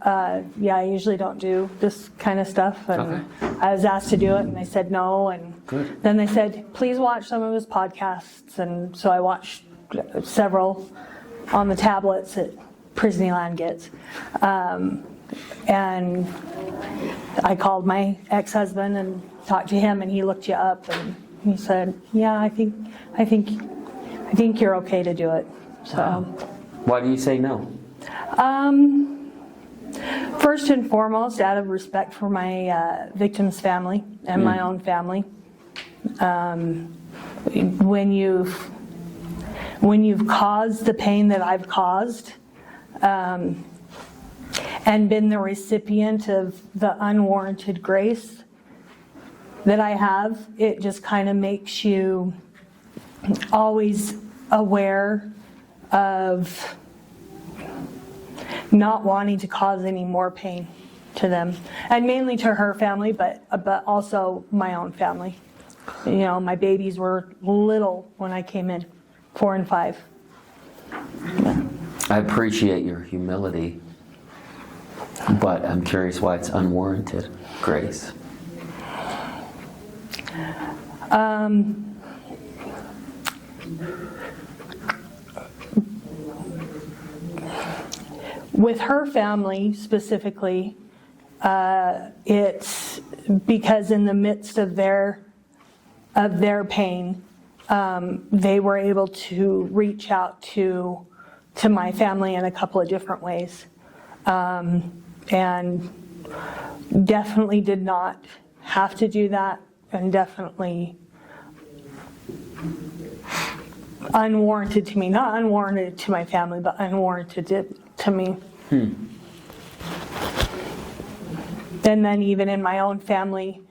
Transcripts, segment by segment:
Yeah, I usually don't do this kind of stuff. And Okay. I was asked to do it, and I said no. And Good. then they said, please watch some of his podcasts. And so I watched several on the tablets that Prisonland gets. And I called my ex-husband and talked to him, and he looked you up, and he said, yeah, I think you're okay to do it. So. Wow. Why do you say no? First and foremost, out of respect for my victim's family and my own family. When you've caused the pain that I've caused, and been the recipient of the unwarranted grace that I have, it just kind of makes you always aware of not wanting to cause any more pain to them, and mainly to her family, but also my own family. You know, my babies were little when I came in, 4 and 5. Yeah. I appreciate your humility, but I'm curious why it's unwarranted grace. With her family specifically, it's because in the midst of their pain, they were able to reach out to my family in a couple of different ways, and definitely did not have to do that, and definitely unwarranted to me. Not unwarranted to my family, but unwarranted to me. And then even in my own family,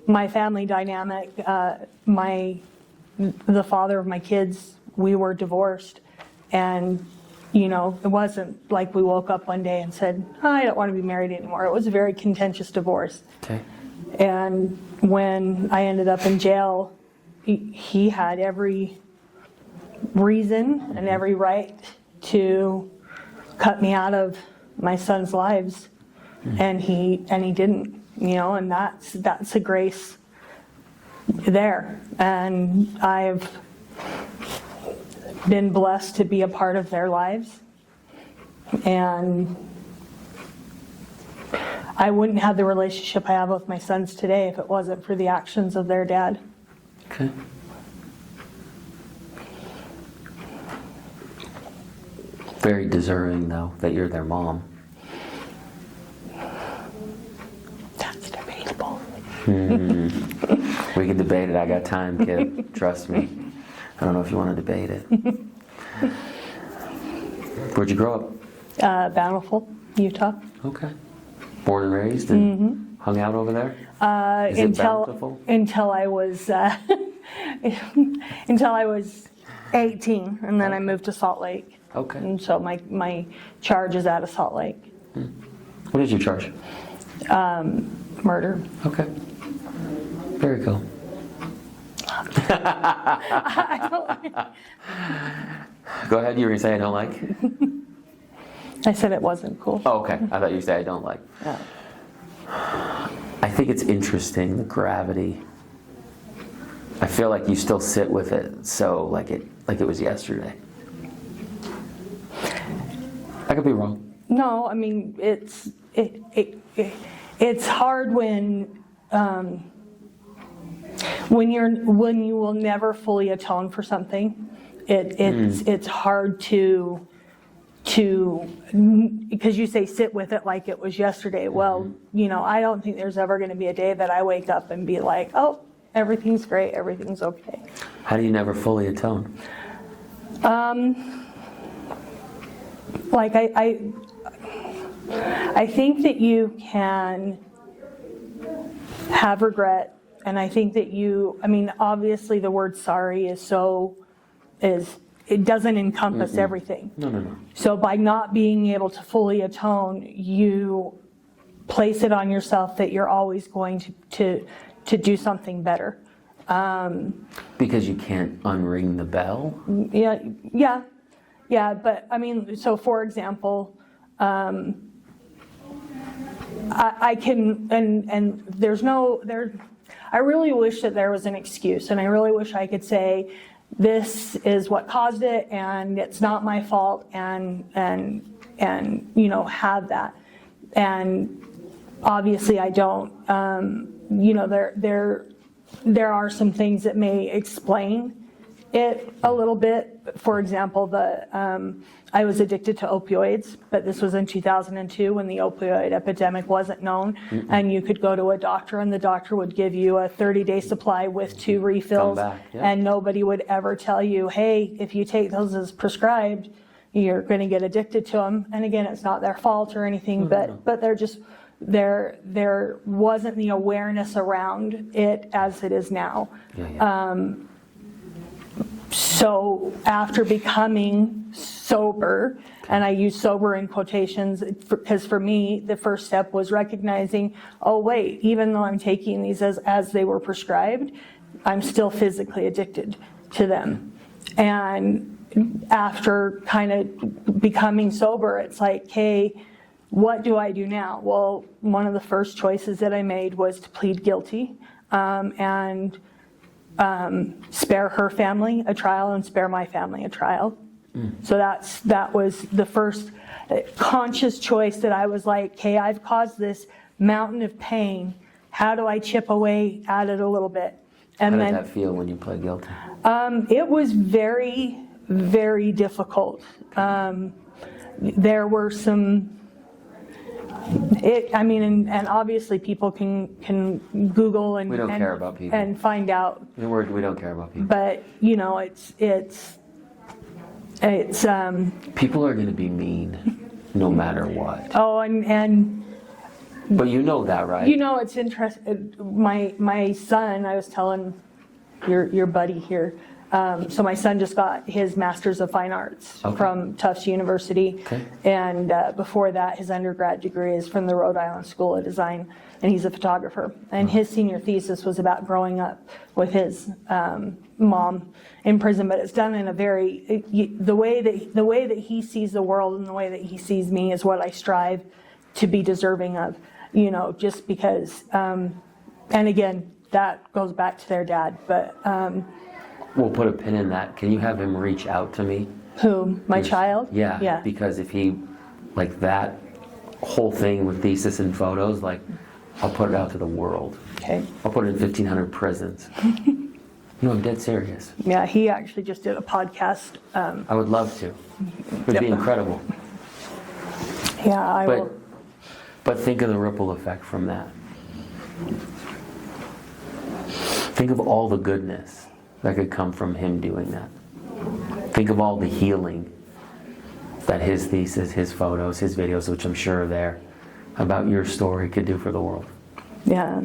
my family dynamic, the father of my kids, we were divorced. And, you know, it wasn't like we woke up one day and said, oh, I don't want to be married anymore. It was a very contentious divorce. Okay. And when I ended up in jail, he had every reason and every right to cut me out of my son's lives, and he didn't, you know, and that's a grace there. And I've been blessed to be a part of their lives, and I wouldn't have the relationship I have with my sons today if it wasn't for the actions of their dad. Okay. Very deserving, though, that you're their mom. That's debatable. We can debate it. I got time, kid. Trust me. I don't know if you want to debate it. Where'd you grow up? Bountiful, Utah. Okay. Born and raised and hung out over there? Is it bountiful? Until I was until I was 18, and then I moved to Salt Lake. Okay. And so my charge is out of Salt Lake. What is your charge? Murder. Okay. Very cool. Go ahead. You were going to say I don't like? I said it wasn't cool. Oh, okay. I thought you said I don't like. Yeah. I think it's interesting, the gravity. I feel like you still sit with it, so like it was yesterday. I could be wrong. No, I mean it's hard when you will never fully atone for something. It's hard to because you say sit with it like it was yesterday. Well, you know, I don't think there's ever going to be a day that I wake up and be like, oh, everything's great, everything's okay. How do you never fully atone? Like I think that you can have regret, and I think that obviously the word sorry it doesn't encompass everything. No. So by not being able to fully atone, you place it on yourself that you're always going to do something better. Because you can't unring the bell? Yeah, but I mean, so for example, I can, and there's no, I really wish that there was an excuse, and I really wish I could say, this is what caused it, and it's not my fault, and have that. And obviously I don't. There are some things that may explain it a little bit. For example, I was addicted to opioids, but this was in 2002 when the opioid epidemic wasn't known. And you could go to a doctor, and the doctor would give you a 30-day supply with 2 refills. And nobody would ever tell you, hey, if you take those as prescribed, you're going to get addicted to them. And again, it's not their fault or anything, but they're just, there wasn't the awareness around it as it is now. So after becoming sober, and I use sober in quotations because for me, the first step was recognizing, oh wait, even though I'm taking these as they were prescribed, I'm still physically addicted to them. And after kind of becoming sober, it's like, hey, what do I do now? Well, one of the first choices that I made was to plead guilty and spare her family a trial and spare my family a trial. So that was the first conscious choice that I was like, hey, I've caused this mountain of pain. How do I chip away at it a little bit? And How did that feel when you pled guilty? It was very, very difficult. There were some, and obviously people can Google and We don't care about people. And find out. We don't care about people. But it's People are going to be mean, no matter what. Oh, and But you know that, right? It's interesting. My son, I was telling your buddy here. So my son just got his Master's of Fine Arts from Tufts University. Okay. And before that, his undergrad degree is from the Rhode Island School of Design, and he's a photographer. And his senior thesis was about growing up with his mom in prison, but it's done in a very, the way that he sees the world and the way that he sees me is what I strive to be deserving of, just because, and again, that goes back to their dad, but. We'll put a pin in that. Can you have him reach out to me? Who? My child? Yeah. Because if he, like that whole thing with thesis and photos, I'll put it out to the world. Okay. I'll put it in 1,500 prisons. No, I'm dead serious. Yeah, he actually just did a podcast. I would love to. It would be incredible. Yeah, I will. But think of the ripple effect from that. Think of all the goodness that could come from him doing that. Think of all the healing that his thesis, his photos, his videos, which I'm sure are there, about your story could do for the world. Yeah,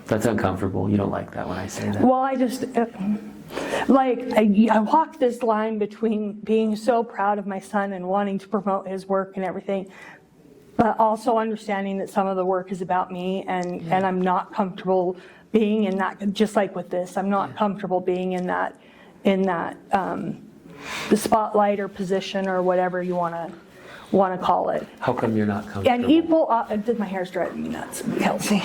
That's uncomfortable. You don't like that when I say that. Well, I just, I walk this line between being so proud of my son and wanting to promote his work and everything, but also understanding that some of the work is about me, and I'm not comfortable being in that, just like with this, I'm not comfortable being in that the spotlight or position or whatever you want to call it. How come you're not comfortable? And my hair's driving me nuts, Kelsey.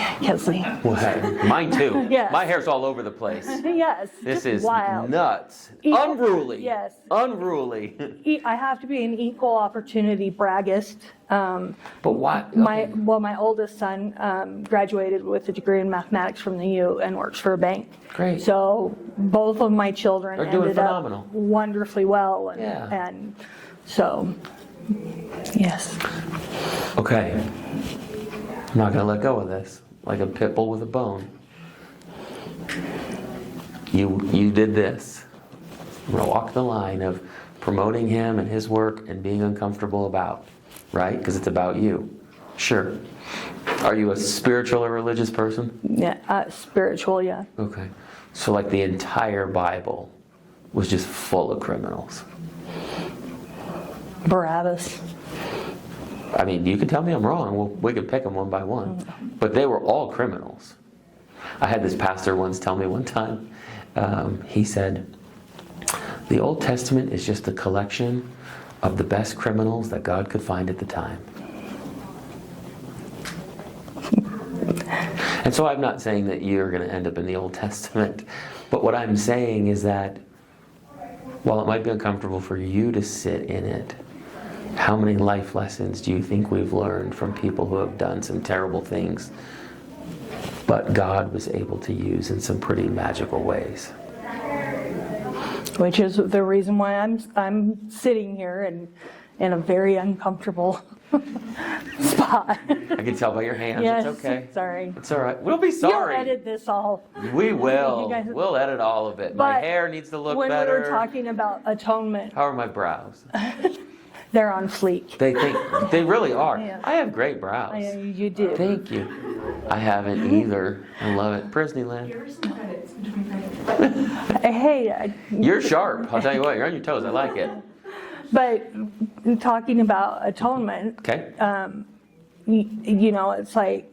Well, hey, mine too. Yes. My hair's all over the place. Yes. This just is wild. nuts. Unruly. Yes. Unruly. I have to be an equal opportunity braggist. But why? My oldest son graduated with a degree in mathematics from the U and works for a bank. Great. So both of my children They're doing ended phenomenal. up wonderfully well. And so, yes. Okay. I'm not going to let go of this. Like a pit bull with a bone. You did this. I'm going to walk the line of promoting him and his work and being uncomfortable about, right? Because it's about you. Sure. Are you a spiritual or religious person? Yeah, spiritual, yeah. Okay. So like the entire Bible was just full of criminals. Barabbas. I mean, you can tell me I'm wrong. We can pick them one by one. But they were all criminals. I had this pastor once tell me one time, he said, the Old Testament is just a collection of the best criminals that God could find at the time. And so I'm not saying that you're going to end up in the Old Testament, but what I'm saying is that while it might be uncomfortable for you to sit in it, how many life lessons do you think we've learned from people who have done some terrible things, but God was able to use in some pretty magical ways? Which is the reason why I'm sitting here and in a very uncomfortable spot. I can tell by your hands. Yes, It's okay. sorry. It's all right. We'll be sorry. You'll edit this all. We will. You guys- We'll edit all of it. My But hair needs to look when better. we were talking about atonement, How are my brows? they're on fleek. They really are. Yeah. I have great brows. You do. Thank you. I haven't either. I love it. Disneyland. Hey, You're sharp. I'll tell you what. You're on your toes. I like it. but talking about atonement, Okay. you know, it's like,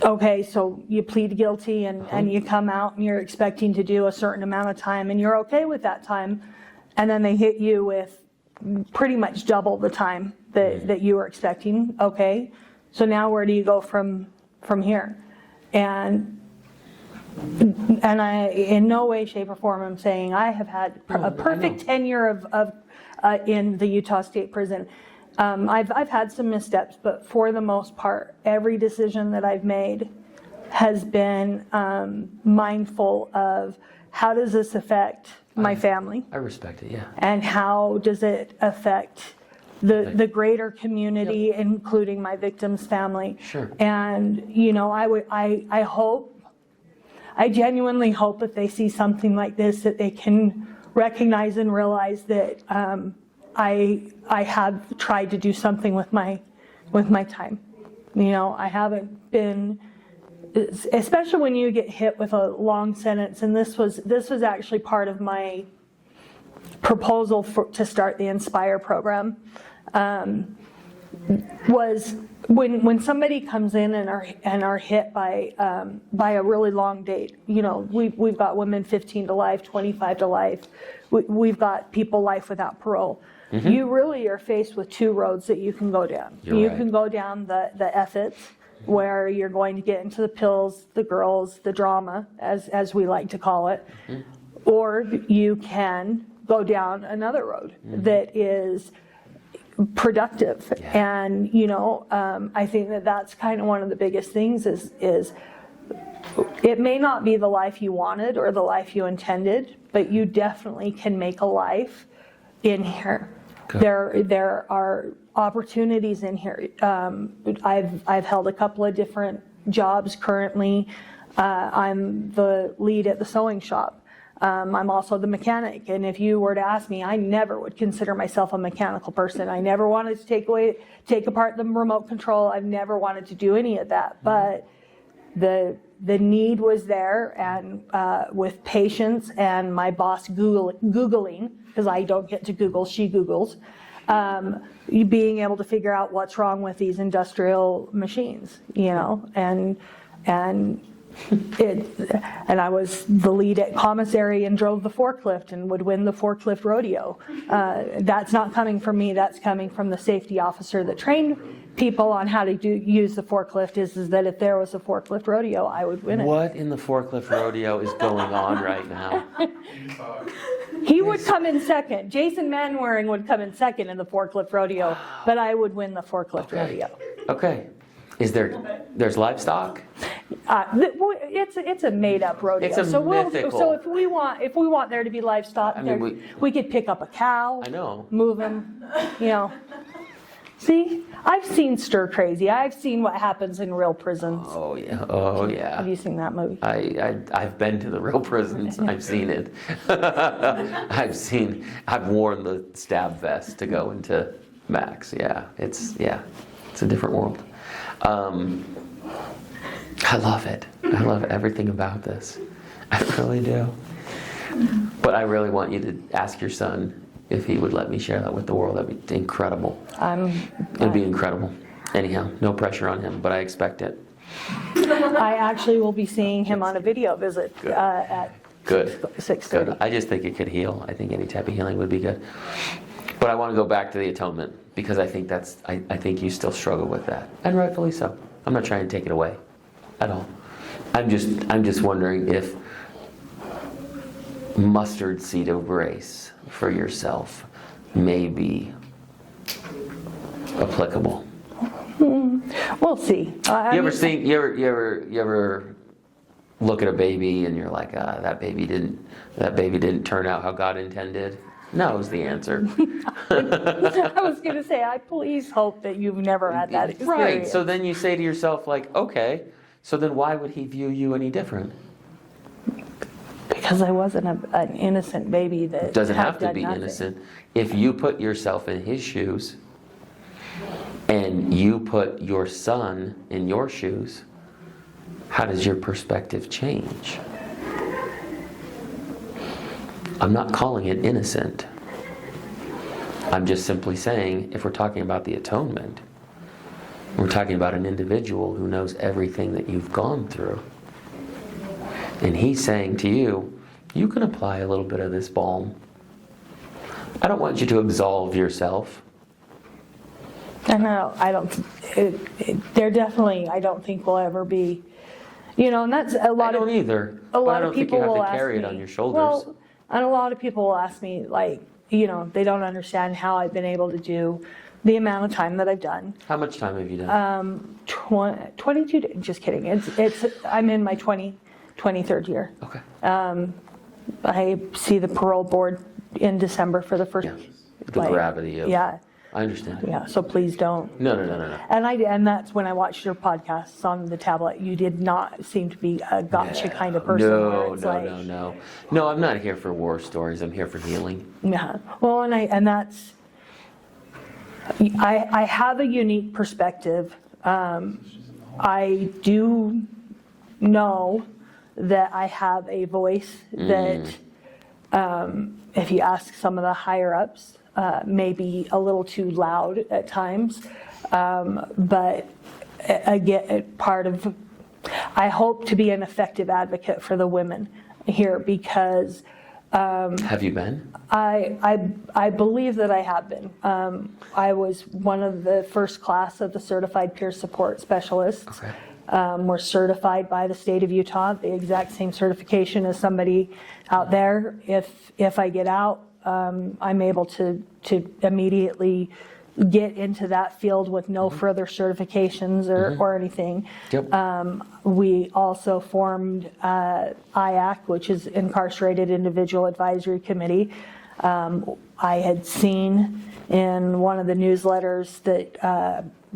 okay, so you plead guilty and you come out and you're expecting to do a certain amount of time and you're okay with that time, and then they hit you with pretty much double the time that you were expecting. Okay, so now where do you go from here? And I, in no way, shape, or form, I'm saying I have had a perfect tenure of in the Utah State Prison. I've had some missteps, but for the most part, every decision that I've made has been mindful of how does this affect my family, I respect it. Yeah. and how does it affect the greater community, including my victim's family. Sure. And you know, I hope. I genuinely hope if they see something like this that they can recognize and realize that I have tried to do something with my time. You know, I haven't been, especially when you get hit with a long sentence, and this was actually part of my proposal to start the Inspire program. Was when somebody comes in and are hit by a really long date. You know, we've got women 15 to life, 25 to life. We've got people life without parole. Mm-hmm. You really are faced with two roads that you can go down. You can go down the ethics, where you're going to get into the pills, the girls, the drama, as we like to call it, or you can go down another road that is productive. And you know, I think that's kind of one of the biggest things is it may not be the life you wanted or the life you intended, but you definitely can make a life in here. There are opportunities in here. I've held a couple of different jobs currently. I'm the lead at the sewing shop. I'm also the mechanic, and if you were to ask me, I never would consider myself a mechanical person. I never wanted to take apart the remote control. I've never wanted to do any of that, but the need was there, and with patience and my boss Googling, because I don't get to Google, she Googles, being able to figure out what's wrong with these industrial machines, you know, and I was the lead at commissary and drove the forklift and would win the forklift rodeo. That's not coming from me, that's coming from the safety officer that trained people on how to use the forklift, is that if there was a forklift rodeo, I would win it. What in the forklift rodeo is going on right now? He would come in second. Jason Manwaring would come in second in the forklift rodeo, but I would win the forklift rodeo. Okay. There's livestock? It's a made-up rodeo. It's a mythical. So if we want there to be livestock, we could pick up a cow. I know. Move him, you know. See, I've seen Stir Crazy. I've seen what happens in real prisons. Oh yeah. Oh yeah. Have you seen that movie? I've been to the real prisons. I've seen it. I've worn the stab vest to go into Max. Yeah. It's a different world. I love it. I love everything about this. I really do. But I really want you to ask your son if he would let me share that with the world. That'd be incredible. It'd be incredible. Anyhow, no pressure on him, but I expect it. I actually will be seeing him on a video visit at 6:30. Good. I just think it could heal. I think any type of healing would be good. But I want to go back to the atonement, because I think I think you still struggle with that, and rightfully so. I'm not trying to take it away. at all. I'm just wondering if mustard seed of grace for yourself may be applicable. We'll see. You ever look at a baby and you're like, that baby didn't turn out how God intended? No is the answer. I was going to say, I please hope that you've never had that experience. Right. So then you say to yourself, like, okay, so then why would he view you any different? Because I wasn't an innocent baby that Doesn't had have to done be nothing. innocent. If you put yourself in his shoes and you put your son in your shoes, how does your perspective change? I'm not calling it innocent. I'm just simply saying, if we're talking about the atonement, we're talking about an individual who knows everything that you've gone through. And he's saying to you, you can apply a little bit of this balm. I don't want you to absolve yourself. And I don't, there definitely, I don't think will ever be, and that's a lot I of. don't either. A lot but I don't of think people you will have to ask carry me, it on your shoulders. Well, and a lot of people will ask me, like, they don't understand how I've been able to do the amount of time that I've done. How much time have you done? 22, just kidding. I'm in my 23rd year. Okay. I see the parole board in December for the first. Yeah. The gravity of. Yeah. I understand. Yeah. So please don't. No. And that's when I watched your podcasts on the tablet. You did not seem to be a gotcha kind of person. No, I'm not here for war stories. I'm here for healing. Yeah. Well, and that's. I have a unique perspective. I do know that I have a voice that, if you ask some of the higher ups, may be a little too loud at times. But again, I hope to be an effective advocate for the women here because. Have you been? I believe that I have been. I was one of the first class of the certified peer support specialists. Okay. We're certified by the state of Utah, the exact same certification as somebody out there. If I get out, I'm able to immediately get into that field with no further certifications or anything. Yep. We also formed IAC, which is Incarcerated Individual Advisory Committee. I had seen in one of the newsletters that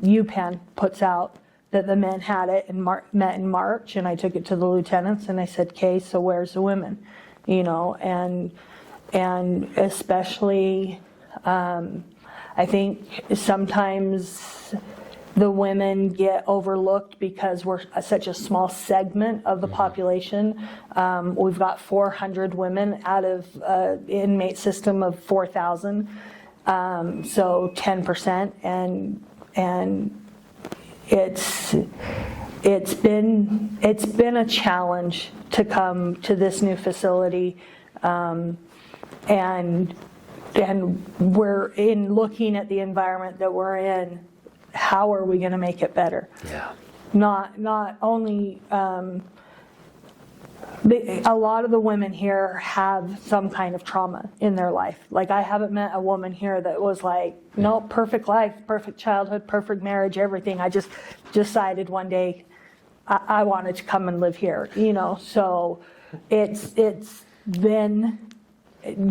UPenn puts out that the men had it and met in March, and I took it to the lieutenants and I said, "Okay, so where's the women?" And especially, I think sometimes the women get overlooked because we're such a small segment of the population. We've got 400 women out of an inmate system of 4,000, so 10%, and it's been a challenge to come to this new facility, and we're in looking at the environment that we're in. How are we going to make it better? Yeah. Not only a lot of the women here have some kind of trauma in their life. Like, I haven't met a woman here that was like, no, perfect life, perfect childhood, perfect marriage, everything. I just decided one day I wanted to come and live here, so it's been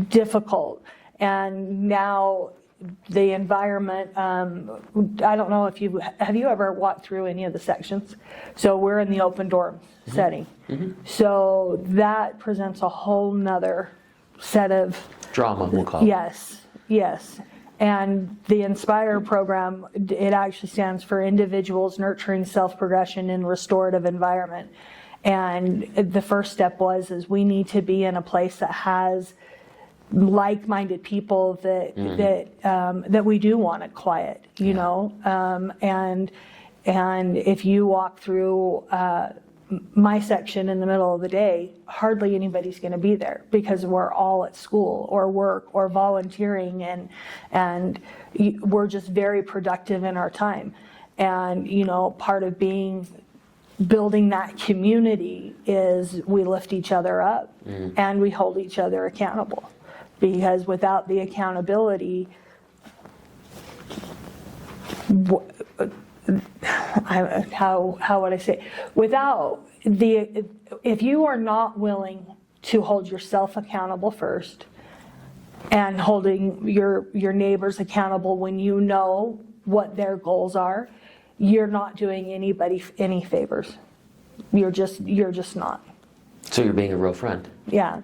difficult. And now the environment, I don't know if have you ever walked through any of the sections? So we're in the open door setting. So that presents a whole nother set of Drama, we'll call it. Yes. And the INSPIRE program, it actually stands for Individuals Nurturing Self-Progression in Restorative Environment. And the first step is we need to be in a place that has like-minded people that we do want it quiet, and if you walk through my section in the middle of the day, hardly anybody's going to be there because we're all at school or work or volunteering, and we're just very productive in our time. And part of being building that community is we lift each other up and we hold each other accountable. Because without the accountability, how would I say? If you are not willing to hold yourself accountable first and holding your neighbors accountable when you know what their goals are, you're not doing anybody any favors. You're just not. So you're being a real friend. Yeah.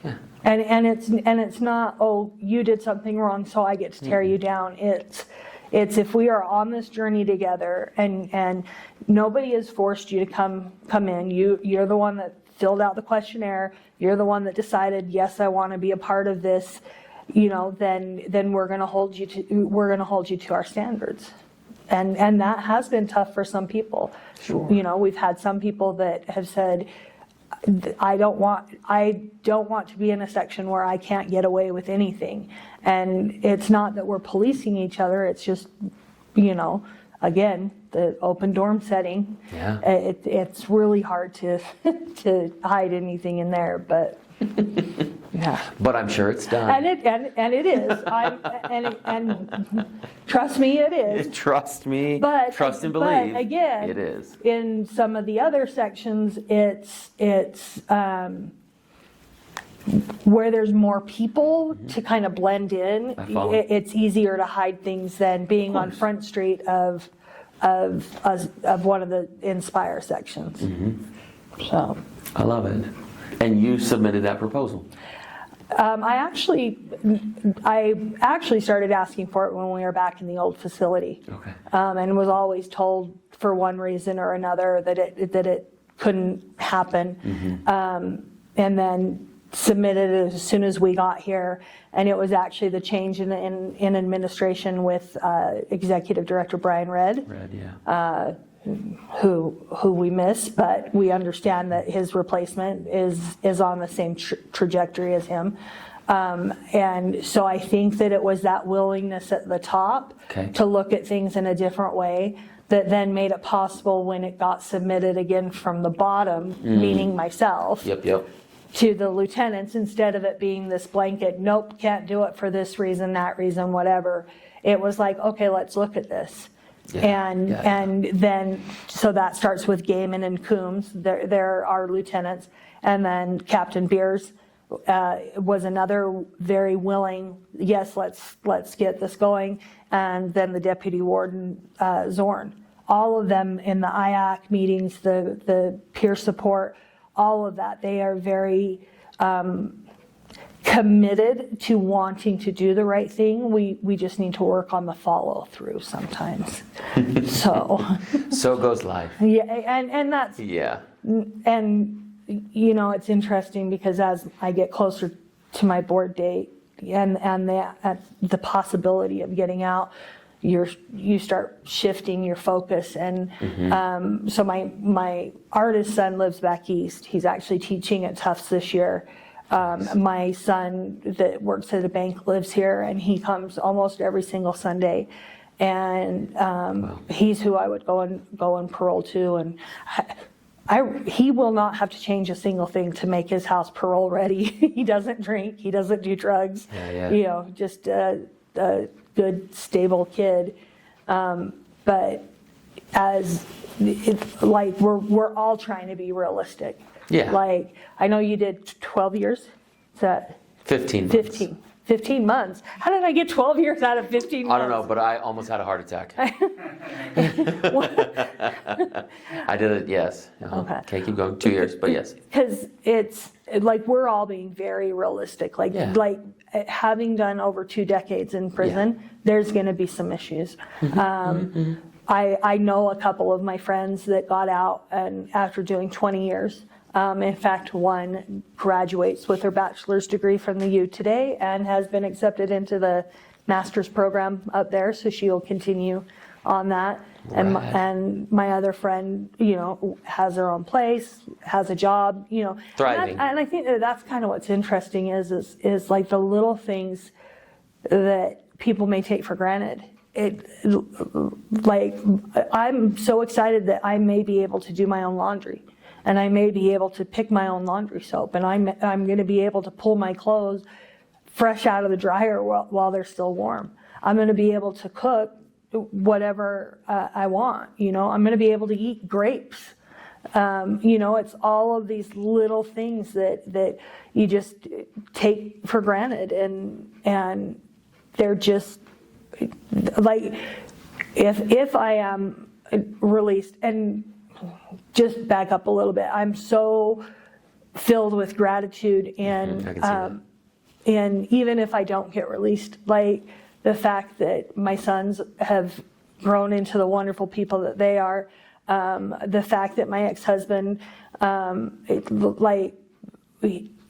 Yeah. And it's not, oh, you did something wrong, so I get to tear you down. It's if we are on this journey together and nobody has forced you to come in. You're the one that filled out the questionnaire. You're the one that decided, yes, I want to be a part of this. Then we're going to hold you to our standards. And that has been tough for some people. Sure. We've had some people that have said, I don't want to be in a section where I can't get away with anything. And it's not that we're policing each other. It's just, again, the open dorm setting. Yeah. It's really hard to hide anything in there, but yeah. But I'm sure it's done. And it is. And trust me, it is. Trust me. But trust and believe. But again, it is. In some of the other sections, it's where there's more people to kind of blend in. It's easier to hide things than being on Front Street of one of the Inspire sections. So I love it. And you submitted that proposal. I actually started asking for it when we were back in the old facility. Okay. And was always told for one reason or another that it couldn't happen. And then submitted it as soon as we got here. And it was actually the change in administration with Executive Director Brian Redd. Yeah. Who we miss, but we understand that his replacement is on the same trajectory as him. And so I think that it was that willingness at the top to look at things in a different way that then made it possible when it got submitted again from the bottom, meaning myself, to the lieutenants, instead of it being this blanket, nope, can't do it for this reason, that reason, whatever. It was like, okay, let's look at this. And then, so that starts with Gaiman and Coombs. They're our lieutenants. And then Captain Beers was another very willing, yes, let's get this going. And then the Deputy Warden, Zorn. All of them in the IAC meetings, the peer support, all of that. They are very committed to wanting to do the right thing. We just need to work on the follow through sometimes. So goes life. Yeah, and that's and it's interesting because as I get closer to my board date and the possibility of getting out, you start shifting your focus. And so my artist son lives back east. He's actually teaching at Tufts this year. My son that works at a bank lives here, and he comes almost every single Sunday. And he's who I would go and parole to. And he will not have to change a single thing to make his house parole ready. He doesn't drink. He doesn't do drugs. Just a good, stable kid. But as it's like we're all trying to be realistic. Yeah. Like, I know you did 12 years. Is that 15 months. 15 months. How did I get 12 years out of 15 months? I don't know, but I almost had a heart attack. I did it, yes. Okay, keep going. 2 years, but yes. Because it's like we're all being very realistic. Like having done over 2 decades in prison, there's going to be some issues. I know a couple of my friends that got out and after doing 20 years. In fact, one graduates with her bachelor's degree from the U today and has been accepted into the master's program up there, so she will continue on that. And my other friend, has her own place, has a job, Thriving. And I think that's kind of what's interesting is like the little things that people may take for granted. like, I'm so excited that I may be able to do my own laundry, and I may be able to pick my own laundry soap, and I'm going to be able to pull my clothes fresh out of the dryer while they're still warm. I'm going to be able to cook whatever I want. I'm going to be able to eat grapes. It's all of these little things that you just take for granted, and they're just like, if I am released, and just back up a little bit, I'm so filled with gratitude, and even if I don't get released, like the fact that my sons have grown into the wonderful people that they are, the fact that my ex-husband,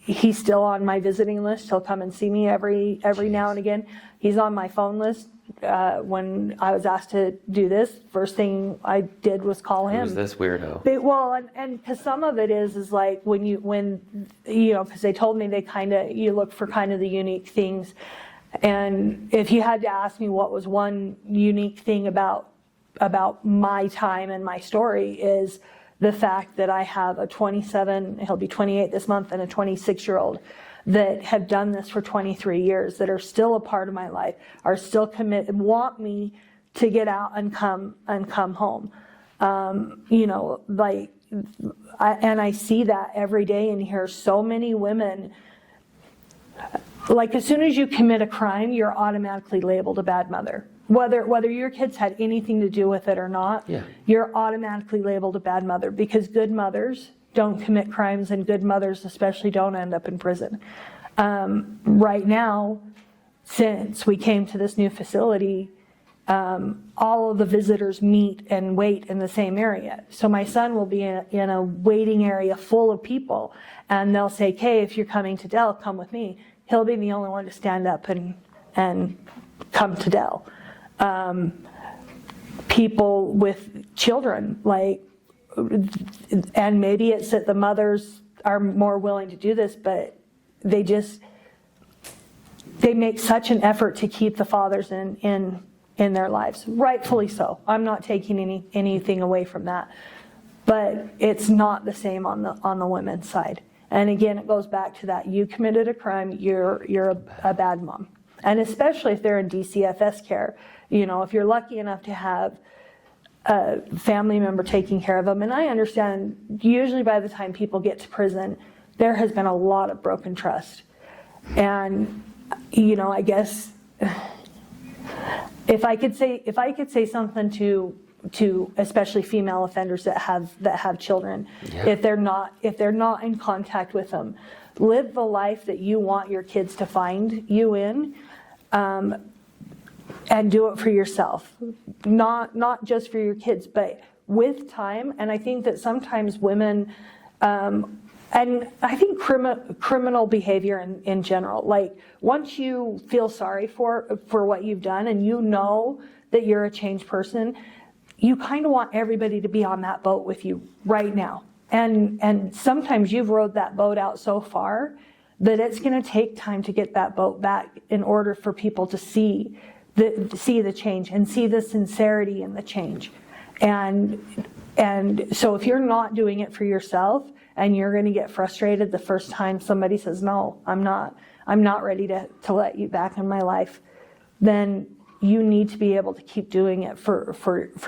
he's still on my visiting list. He'll come and see me every now and again. He's on my phone list. When I was asked to do this, first thing I did was call him. Who's this weirdo? And because some of it is like because they told me you look for kind of the unique things. And if you had to ask me what was one unique thing about my time and my story, is the fact that I have a 27, he'll be 28 this month, and a 26-year-old that have done this for 23 years, that are still a part of my life, are still committed, want me to get out and come home. I see that every day and hear so many women. Like, as soon as you commit a crime, you're automatically labeled a bad mother. Whether your kids had anything to do with it or not, you're automatically labeled a bad mother, because good mothers don't commit crimes, and good mothers especially don't end up in prison. Right now, since we came to this new facility, all of the visitors meet and wait in the same area. So my son will be in a waiting area full of people, and they'll say, "Kay, if you're coming to Dell, come with me." He'll be the only one to stand up and come to Dell. People with children, and maybe it's that the mothers are more willing to do this, but they make such an effort to keep the fathers in their lives, rightfully so. I'm not taking anything away from that, but it's not the same on the women's side. And again, it goes back to that: you committed a crime, you're a bad mom, and especially if they're in DCFS care. If you're lucky enough to have a family member taking care of them. And I understand, usually by the time people get to prison, there has been a lot of broken trust. And, I guess if I could say something to especially female offenders that have children, if they're not in contact with them, live the life that you want your kids to find you in. And do it for yourself, not just for your kids, but with time. And I think that sometimes women, and I think criminal behavior in general, like, once you feel sorry for what you've done, and you know that you're a changed person, you kind of want everybody to be on that boat with you right now. And sometimes you've rowed that boat out so far that it's going to take time to get that boat back, in order for people to see the change and see the sincerity in the change. And so if you're not doing it for yourself, and you're going to get frustrated the first time somebody says, "No, I'm not ready to let you back in my life," then you need to be able to keep doing it for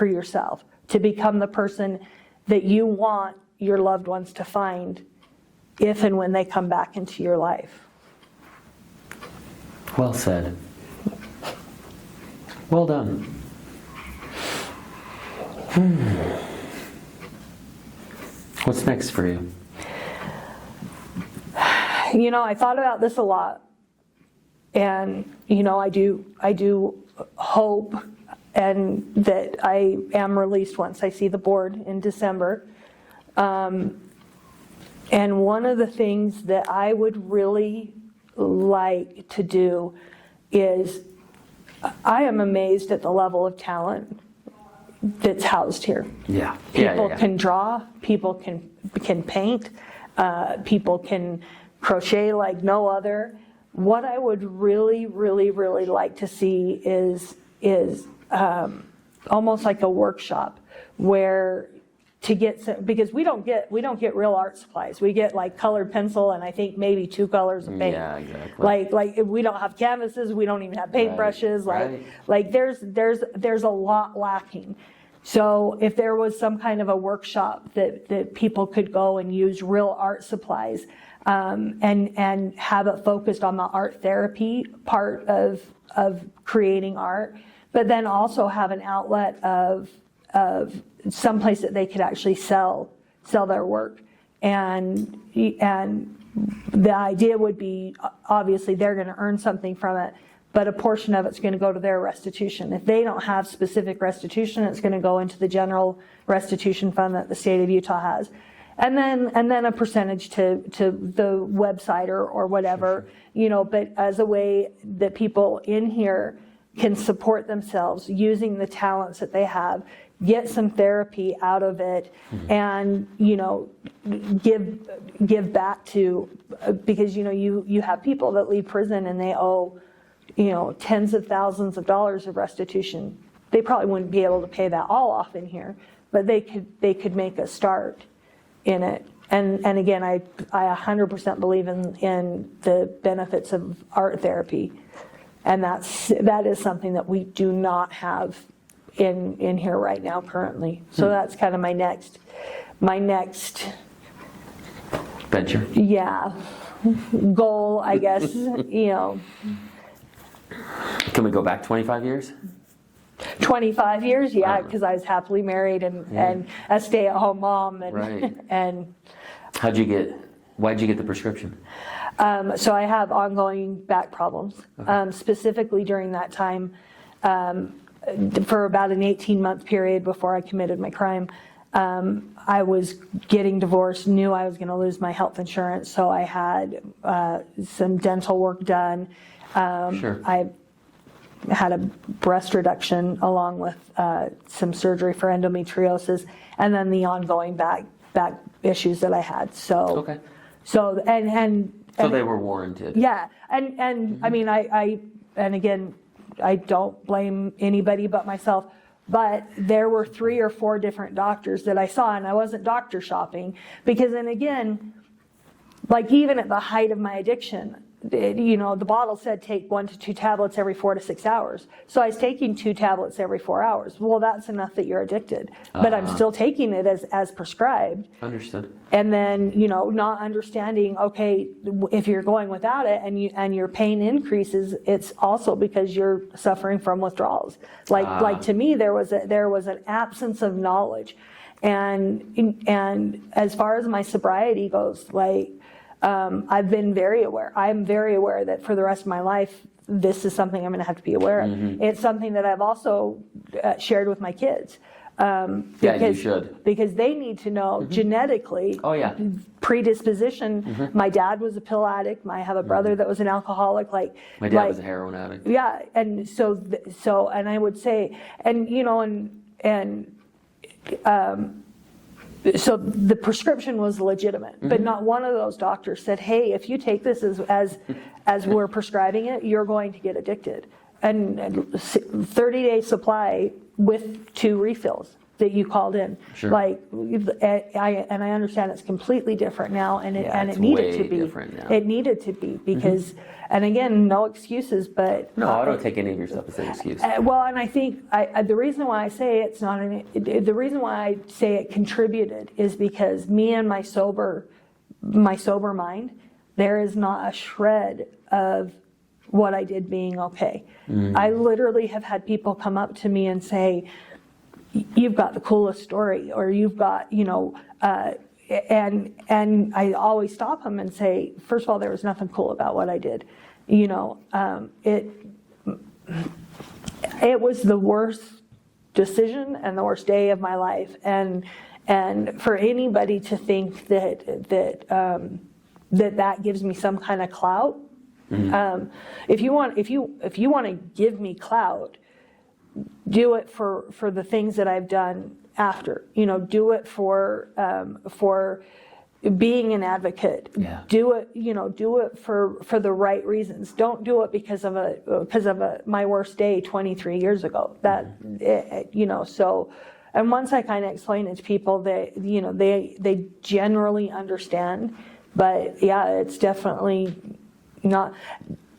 yourself, to become the person that you want your loved ones to find if and when they come back into your life. Well said. Well done. What's next for you? I thought about this a lot, and I do hope and that I am released once I see the board in December. And one of the things that I would really like to do is, I am amazed at the level of talent that's housed here. People can draw, people can paint, people can crochet like no other. What I would really, really, really like to see is almost like a workshop where to get, because we don't get real art supplies. We get like colored pencil and I think maybe 2 colors of paint. Yeah, exactly. Like we don't have canvases, we don't even have paintbrushes. Right. Like there's a lot lacking. So if there was some kind of a workshop that people could go and use real art supplies, and have it focused on the art therapy part of creating art, but then also have an outlet of some place that they could actually sell their work. And the idea would be, obviously they're going to earn something from it, but a portion of it's going to go to their restitution. If they don't have specific restitution, it's going to go into the general restitution fund that the state of Utah has. And then a percentage to the website or whatever, but as a way that people in here can support themselves using the talents that they have, get some therapy out of it, and give back to, because you have people that leave prison and they owe tens of thousands of dollars of restitution. They probably wouldn't be able to pay that all off in here, but they could make a start in it. And again, I 100% believe in the benefits of art therapy, and that is something that we do not have in here right now currently. So that's kind of my next venture. Yeah, goal, I guess. Can we go back 25 years? 25 years, yeah, because I was happily married and a stay-at-home mom. And, right. And why'd you get the prescription? So I have ongoing back problems, specifically during that time, for about an 18-month period before I committed my crime. I was getting divorced, knew I was going to lose my health insurance, so I had some dental work done. Sure. I had a breast reduction along with some surgery for endometriosis, and then the ongoing back issues that I had. So, okay. So they were warranted. Yeah, and I mean, and again, I don't blame anybody but myself. But there were 3 or 4 different doctors that I saw, and I wasn't doctor shopping, because then again, like even at the height of my addiction, the bottle said take 1 to 2 tablets every 4 to 6 hours. So I was taking 2 tablets every 4 hours. Well, that's enough that you're addicted. But I'm still taking it as prescribed. Understood. And then, not understanding, okay, if you're going without it and your pain increases, it's also because you're suffering from withdrawals. Like to me, there was an absence of knowledge. And as far as my sobriety goes, I've been very aware. I'm very aware that for the rest of my life, this is something I'm going to have to be aware of. Mm-hmm. It's something that I've also shared with my kids. You should. Because they need to know genetically. Oh, yeah. Predisposition. Mm-hmm. My dad was a pill addict. I have a brother that was an alcoholic. My dad was a heroin addict. Yeah, and so and I would say, so the prescription was legitimate, but not one of those doctors said, hey, if you take this as we're prescribing it, you're going to get addicted. And 30-day supply with 2 refills that you called in. Sure. I understand it's completely different now, and it needed to be. Different now. It needed to be because, and again, no excuses, but no, I don't take any of your stuff as an excuse. Well, and I think the reason why I say it's not the reason why I say it contributed is because me and my sober mind, there is not a shred of what I did being okay. I literally have had people come up to me and say, you've got the coolest story, or you've got, and I always stop them and say, first of all, there was nothing cool about what I did. It was the worst decision and the worst day of my life. And for anybody to think that gives me some kind of clout, if you want to give me clout, do it for the things that I've done after. Do it for being an advocate. Yeah. Do it, do it for the right reasons. Don't do it because of my worst day 23 years ago. So, and once I kind of explain it to people, they generally understand. But yeah, it's definitely not.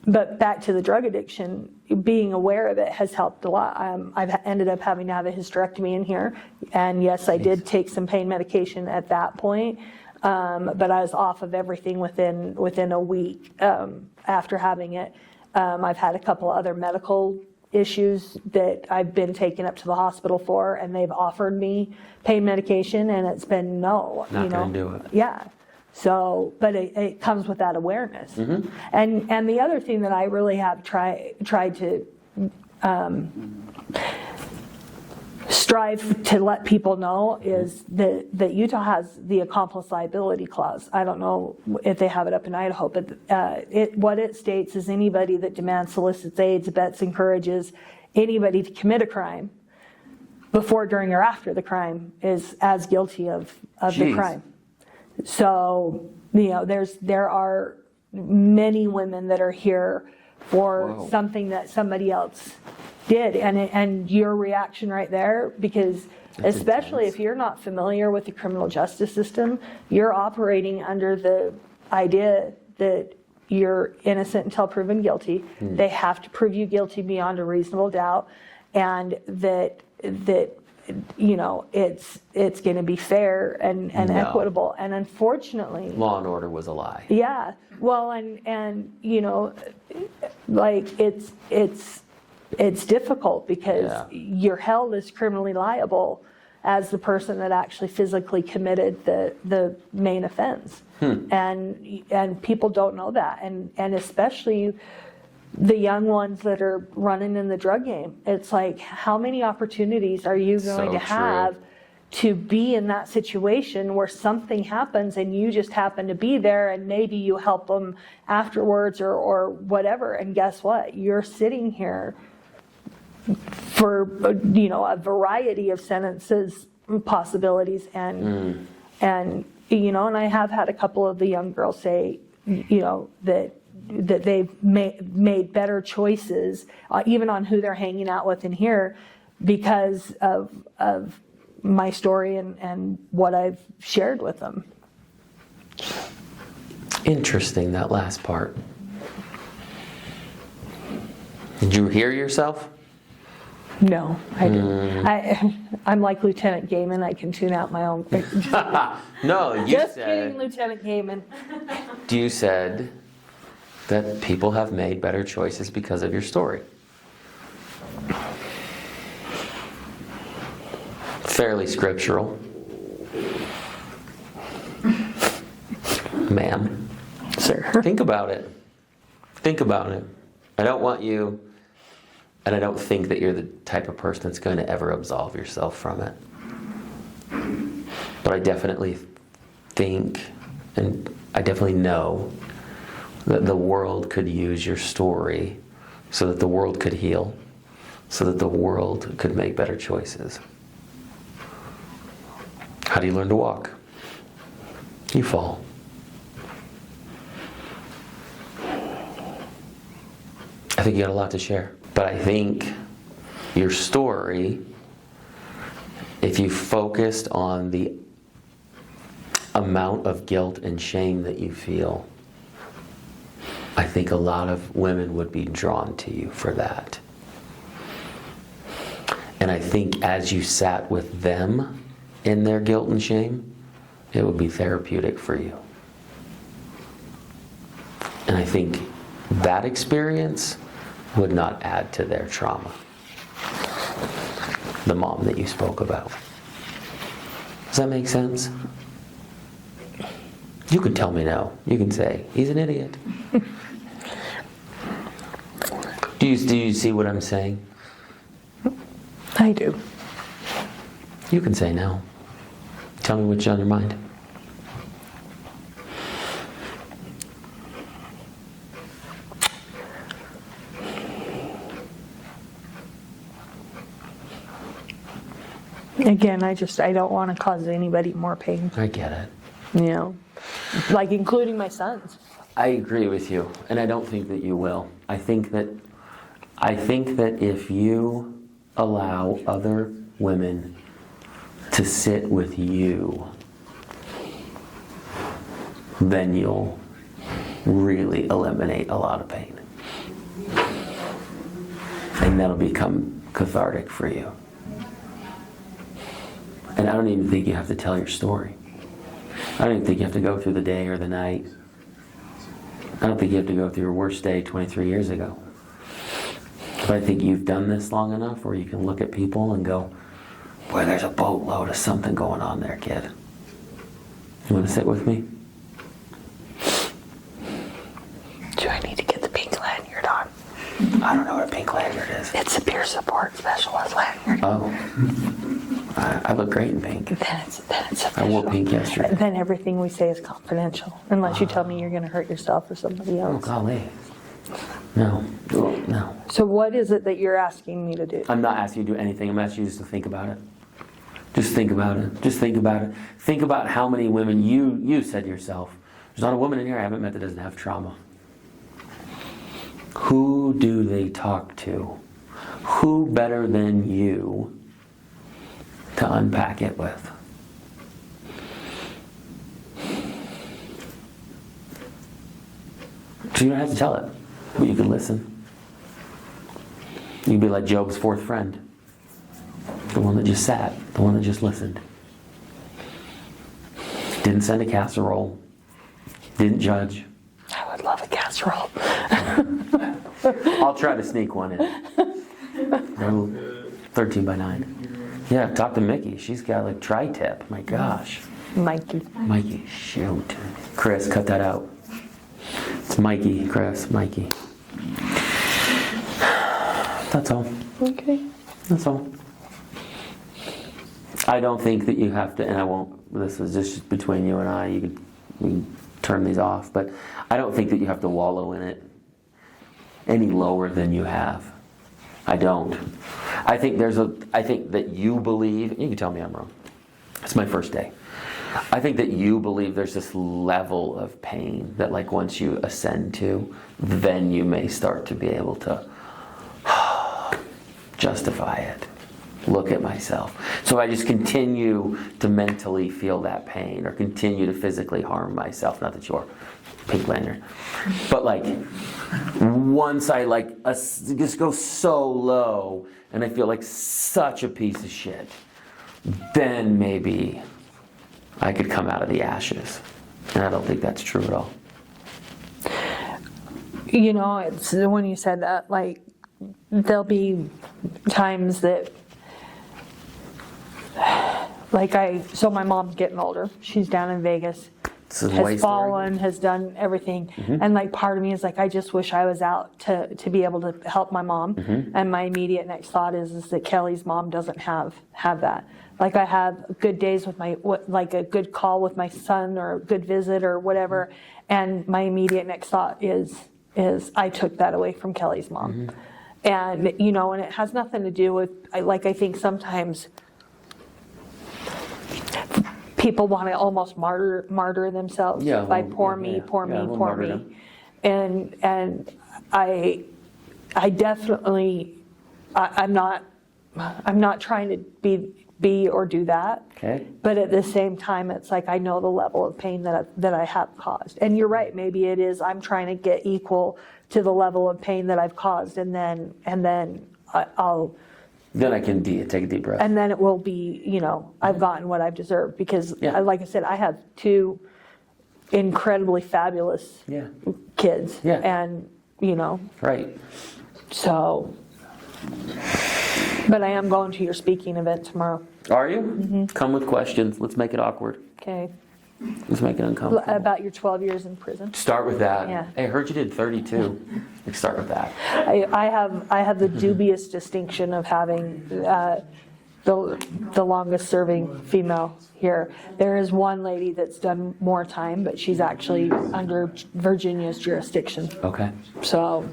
But back to the drug addiction, being aware of it has helped a lot. I've ended up having to have a hysterectomy in here, and yes, I did take some pain medication at that point. But I was off of everything within a week after having it. I've had a couple other medical issues that I've been taken up to the hospital for, and they've offered me pain medication, and it's been no. Not gonna do it. Yeah. So, but it comes with that awareness. Mm-hmm. And the other thing that I really have tried to strive to let people know is that Utah has the accomplice liability clause. I don't know if they have it up in Idaho, but what it states is anybody that demands, solicits, aids, abets, encourages anybody to commit a crime before, during, or after the crime is as guilty of the crime. So, there are many women that are here for something that somebody else did, and your reaction right there, because that's especially intense. If you're not familiar with the criminal justice system, you're operating under the idea that you're innocent until proven guilty. They have to prove you guilty beyond a reasonable doubt, and that it's going to be fair and equitable. And unfortunately, law and order was a lie. Yeah. Well, and like it's difficult because you're held as criminally liable as the person that actually physically committed the main offense. And people don't know that, and especially the young ones that are running in the drug game. It's like, how many opportunities are you going to have to be in that situation where something happens and you just happen to be there, and maybe you help them afterwards or whatever, and guess what? You're sitting here for a variety of sentences possibilities, and and I have had a couple of the young girls say that they've made better choices even on who they're hanging out with in here because of my story and what I've shared with them. Interesting, that last part. Did you hear yourself? No, I didn't. I'm like Lieutenant Gaiman. I can tune out my own. No, you just said. kidding, Lieutenant Gaiman. You said that people have made better choices because of your story. Fairly scriptural. Ma'am. Sir. Think about it. Think about it. I don't want you, and I don't think that you're the type of person that's going to ever absolve yourself from it. But I definitely think, and I definitely know, that the world could use your story so that the world could heal, so that the world could make better choices. How do you learn to walk? You fall. I think you got a lot to share. But I think your story, if you focused on the amount of guilt and shame that you feel, I think a lot of women would be drawn to you for that. And I think as you sat with them in their guilt and shame, it would be therapeutic for you. And I think that experience would not add to their trauma. The mom that you spoke about. Does that make sense? You can tell me no. You can say, he's an idiot. Do you see what I'm saying? I do. You can say no. Tell me what's on your mind. Again, I don't want to cause anybody more pain. I get it. like including my sons. I agree with you, and I don't think that you will. I think that if you allow other women to sit with you, then you'll really eliminate a lot of pain. And that'll become cathartic for you. And I don't even think you have to tell your story. I don't even think you have to go through the day or the night. I don't think you have to go through your worst day 23 years ago. But I think you've done this long enough where you can look at people and go, boy, there's a boatload of something going on there, kid. You want to sit with me? Do I need to get the pink lanyard on? I don't know what a pink lanyard is. It's a peer support specialist lanyard. Oh. I look great in pink. Then it's official. I wore pink yesterday. Then everything we say is confidential, unless you tell me you're going to hurt yourself or somebody Oh, else. golly. No. No. So what is it that you're asking me to do? I'm not asking you to do anything. I'm asking you just to think about it. Just think about it. Just think about it. Think about how many women you said to yourself, there's not a woman in here I haven't met that doesn't have trauma. Who do they talk to? Who better than you to unpack it with? So you don't have to tell it, but you can listen. You can be like Job's fourth friend. The one that just sat, the one that just listened. Didn't send a casserole. Didn't judge. I would love a casserole. I'll try to sneak one in. 13 by 9. Yeah, talk to Mickey. She's got like tri-tip. My gosh. Mikey. Shoot. Chris, cut that out. It's Mikey, Chris, Mikey. That's all. Okay. That's all. I don't think that you have to, and I won't, this is just between you and I, we can turn these off, but I don't think that you have to wallow in it any lower than you have. I don't. I think that you believe, you can tell me I'm wrong. It's my first day. I think that you believe there's this level of pain that like once you ascend to, then you may start to be able to justify it. Look at myself. So I just continue to mentally feel that pain or continue to physically harm myself. Not that you're pink lanyard. But like once I like just go so low and I feel like such a piece of shit, then maybe I could come out of the ashes. And I don't think that's true at all. You know, it's when you said that, like, there'll be times that, like so my mom's getting older. She's down in Vegas, has fallen, has done everything. Mm-hmm. And like part of me is like, I just wish I was out to be able to help my mom. Mm-hmm. And my immediate next thought is that Kelly's mom doesn't have that. Like I have good days with like a good call with my son or a good visit or whatever. And my immediate next thought is I took that away from Kelly's mom. Mm-hmm. And, you know, and it has nothing to do with, I think sometimes people want to almost martyr themselves by poor me. And I definitely, I'm not trying to be or do that. Okay. But at the same time, it's like I know the level of pain that I have caused. And you're right, maybe it is I'm trying to get equal to the level of pain that I've caused, and then I'll. Then I can take a deep breath. And then it will be, you know, I've gotten what I've deserved because, like I said, I have 2 incredibly fabulous kids. Yeah. And, you know. Right. So, but I am going to your speaking event tomorrow. Are you? Mm-hmm. Come with questions. Let's make it awkward. Okay. Let's make it uncomfortable. About your 12 years in prison. Start with that. Yeah. Hey, I heard you did 32. Let's start with that. I have the dubious distinction of having the longest serving female here. There is one lady that's done more time, but she's actually under Virginia's jurisdiction. Okay. So,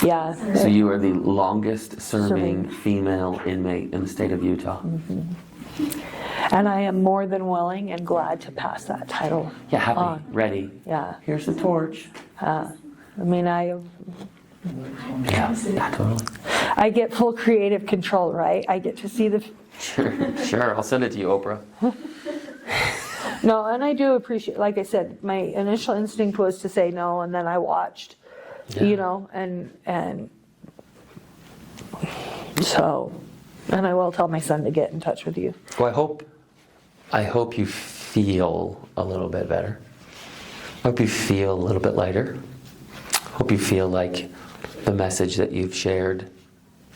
yeah. So you are the longest serving female inmate in the state of Utah. Mm-hmm. And I am more than willing and glad to pass that title Yeah, happy, on. ready. Yeah. Here's the torch. I mean, Yeah, totally. I get full creative control, right? I get to see the... Sure. I'll send it to you, Oprah. No, and I do appreciate, like I said, my initial instinct was to say no, and then I watched, you know, and so, and I will tell my son to get in touch with you. Well, I hope you feel a little bit better. I hope you feel a little bit lighter. Hope you feel like the message that you've shared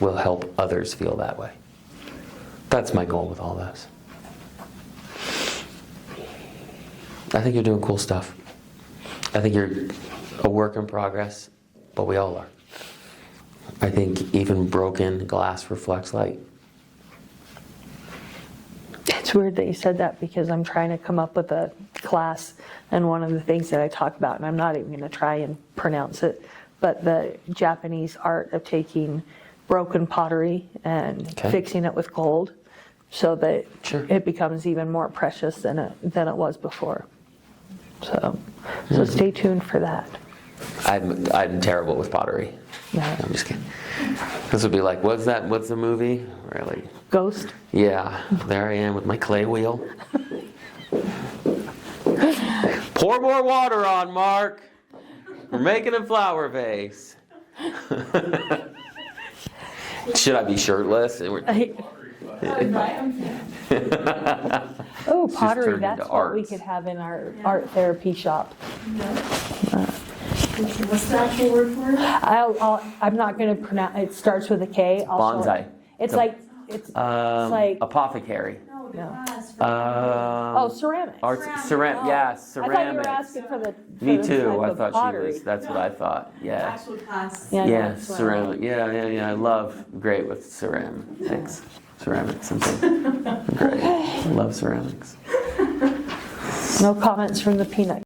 will help others feel that way. That's my goal with all this. I think you're doing cool stuff. I think you're a work in progress, but we all are. I think even broken glass reflects light. It's weird that you said that because I'm trying to come up with a class, and one of the things that I talk about, and I'm not even going to try and pronounce it, but the Japanese art of taking broken pottery and fixing it with gold so that it becomes even more precious than it was before. So stay tuned for that. I'm terrible with pottery. No. I'm just kidding. This would be like, what's the movie? Really? Ghost? Yeah, there I am with my clay wheel. Pour more water on, Mark. We're making a flower vase. Should I be shirtless? Oh, just pottery, turned that's into what we arts. could have in our art therapy shop. What's the actual word for it? I'm not going to pronounce, it starts with a K. I'll show Bonsai. it. It's like, Apothecary. No, the class. oh, ceramics. Arts, Ceramic. yeah, I thought you were ceramics. asking for the Me for the too. type I of thought pottery. she was. That's what I thought. Yeah. Actual class. Yeah, Yeah, no, ceramic. Yeah. I love great with ceramics. Ceramics and things. Great. I love ceramics. No comments from the peanut